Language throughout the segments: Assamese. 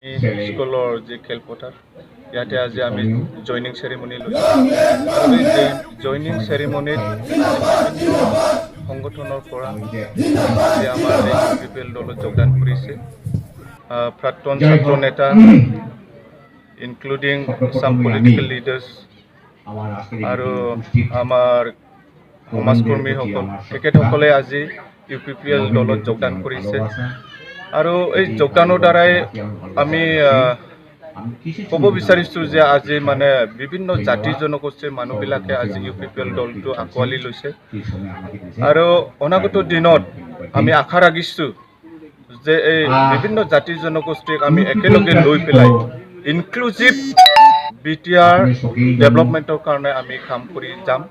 স্কুলৰ যি খেলপথাৰ ইয়াতে আজি আমি জইনিং চেৰিমনি লৈছোঁ। জইনিং চেৰিমনিত সংগঠনৰ পৰা আজি আমাৰ UPPL দলত যোগদান কৰিছে প্ৰাক্তন ছাত্ৰ নেতা ইনক্লুডিং সাম পলিটিকেল লিডাৰ্স আৰু আমাৰ সমাজকৰ্মীসকল তেখেতসকলে আজি UPPL দলত যোগদান কৰিছে। আৰু এই যোগদানৰ দ্বাৰাই আমি ক'ব বিচাৰিছোঁ যে আজি মানে বিভিন্ন জাতি জনগোষ্ঠীৰ মানুহবিলাকে আজি UPPL দলটো আঁকোৱালি লৈছে। আৰু অনাগত দিনত আমি আশা ৰাখিছোঁ যে এই বিভিন্ন জাতি জনগোষ্ঠীক আমি একেলগে লৈ পেলাই ইনক্লুজিভ BTR ডেভেলপমেণ্টৰ কাৰণে আমি কাম কৰি যাম।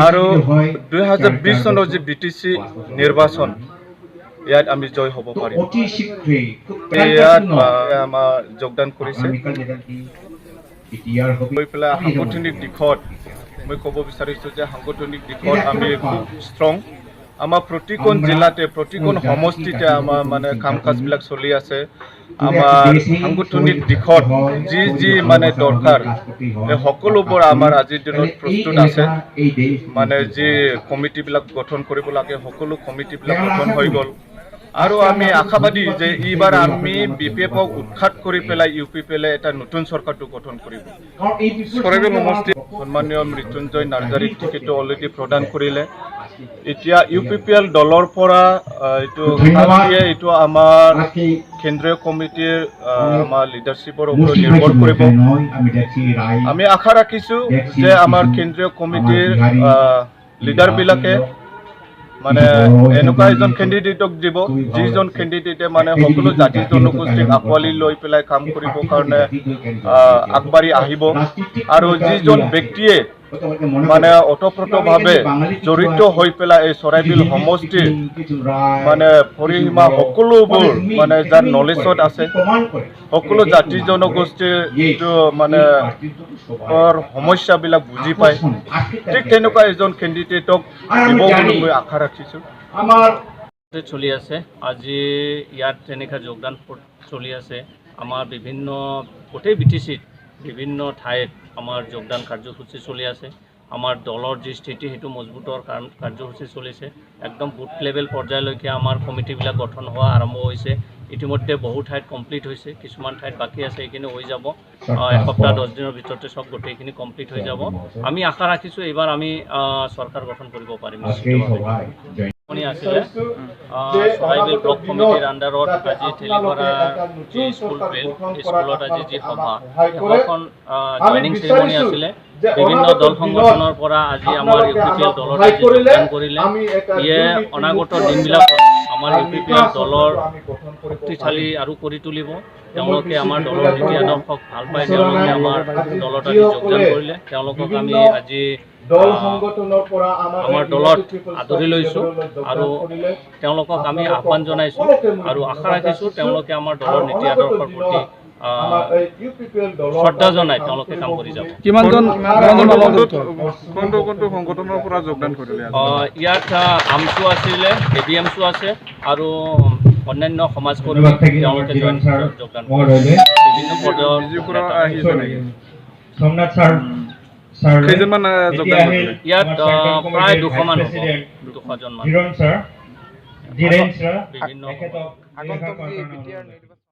আৰু 2020 চনৰ যি BTC নিৰ্বাচন ইয়াত আমি জয় হ'ব পাৰিম। ইয়াত আমাৰ যোগদান কৰিছে হৈ পেলাই সাংগঠনিক দিশত মই ক'ব বিচাৰিছোঁ যে সাংগঠনিক দিশত আমি খুব ষ্ট্ৰং। আমাৰ প্ৰতিখন জিলাতে প্ৰতিখন সমষ্টিতে আমাৰ মানে কাম কাজবিলাক চলি আছে। আমাৰ সাংগঠনিক দিশত যি মানে দৰকাৰ এই সকলোবোৰ আমাৰ আজিৰ দিনত প্ৰস্তুত আছে। মানে যি কমিটিবিলাক গঠন কৰিব লাগে সকলো কমিটিবিলাক গঠন হৈ গ'ল। আৰু আমি আশাবাদী যে এইবাৰ আমি BPFক উৎখাত কৰি পেলাই UPPL এটা নতুন চৰকাৰটো গঠন কৰিব। চৰাইবিল সমষ্টি সন্মানীয় মৃত্যুঞ্জয় নাৰ্জাৰীক টিকেটটো অলৰেডি প্ৰদান কৰিলে। এতিয়া UPPL দলৰ পৰা এইটো আমাৰ কেন্দ্ৰীয় কমিটিৰ আমাৰ লিডাৰশ্বিপৰ ওপৰত নিৰ্ভৰ কৰিব। আমি আশা ৰাখিছোঁ যে আমাৰ কেন্দ্ৰীয় কমিটিৰ লিডাৰবিলাকে মানে এনেকুৱা এজন কেণ্ডিডেটক দিব যিজন কেণ্ডিডেটে মানে সকলো জাতি জনগোষ্ঠীক আঁকোৱালি লৈ পেলাই কাম কৰিবৰ কাৰণে আগবাঢ়ি আহিব। আৰু যিজন ব্যক্তিয়ে মানে ওতঃপ্ৰোতভাৱে জড়িত হৈ পেলাই এই চৰাইবিল সমষ্টিৰ মানে পৰিসীমা সকলোবোৰ মানে যাৰ নলেজত আছে সকলো জাতি জনগোষ্ঠীৰ যিটো মানে সমস্যাবিলাক বুজি পায় ঠিক তেনেকুৱা এজন কেণ্ডিডেটক দিব বুলি মই আশা ৰাখিছোঁ। আমাৰ চলি আছে আজি ইয়াত তেনেকা যোগদান চলি আছে। আমাৰ বিভিন্ন গোটেই BTCত বিভিন্ন ঠাইত আমাৰ যোগদান কাৰ্যসূচী চলি আছে। আমাৰ দলৰ যি স্থিতি সেইটো মজবুতৰ কাৰ্যসূচী চলিছে। একদম বুথ লেভেল পৰ্যায়লৈকে আমাৰ কমিটিবিলাক গঠন হোৱা আৰম্ভ হৈছে। ইতিমধ্যে বহু ঠাইত কমপ্লিট হৈছে, কিছুমান ঠাইত বাকী আছে, এইখিনি হৈ যাব। এসপ্তাহ 10 দিনৰ ভিতৰতে সব গোটেইখিনি কমপ্লিট হৈ যাব। আমি আশা ৰাখিছোঁ এইবাৰ আমি চৰকাৰ গঠন কৰিব পাৰিম। আছিলে চৰাইবিল ব্লক কমিটিৰ আণ্ডাৰত আজি ঠেলিপৰা যি স্কুল ফিল্ড স্কুলত আজি যি সভাখন জইনিং চেৰিমনি আছিলে। বিভিন্ন দল সংগঠনৰ পৰা আজি আমাৰ UPPL দলত আজি যোগদান কৰিলে। ইয়ে অনাগত দিনবিলাকত আমাৰ UPPL দলৰ শক্তিশালী আৰু কৰি তুলিব। তেওঁলোকে আমাৰ দলৰ নীতি আদৰ্শক ভাল পায়, তেওঁলোকে আমাৰ দলত আজি যোগদান কৰিলে। তেওঁলোকক আমি আজি আমাৰ দলত আদৰি লৈছোঁ আৰু তেওঁলোকক আমি আহ্বান জনাইছোঁ আৰু আশা ৰাখিছোঁ তেওঁলোকে আমাৰ দলৰ নীতি আদৰ্শৰ প্ৰতি শ্ৰদ্ধা জনাই তেওঁলোকে কাম কৰি যাব। কোনটো সংগঠনৰ পৰা যোগদান কৰিলে? ইয়াত আমচু আছিলে, ADMচু আছে আৰু অন্যান্য সমাজকৰ্মী তেওঁলোকে যোগদান কৰিছে। বিভিন্ন পৰ্যায়ৰ ইয়াত প্ৰায় 200 মান হ'ব, 200জন মান। বিভিন্ন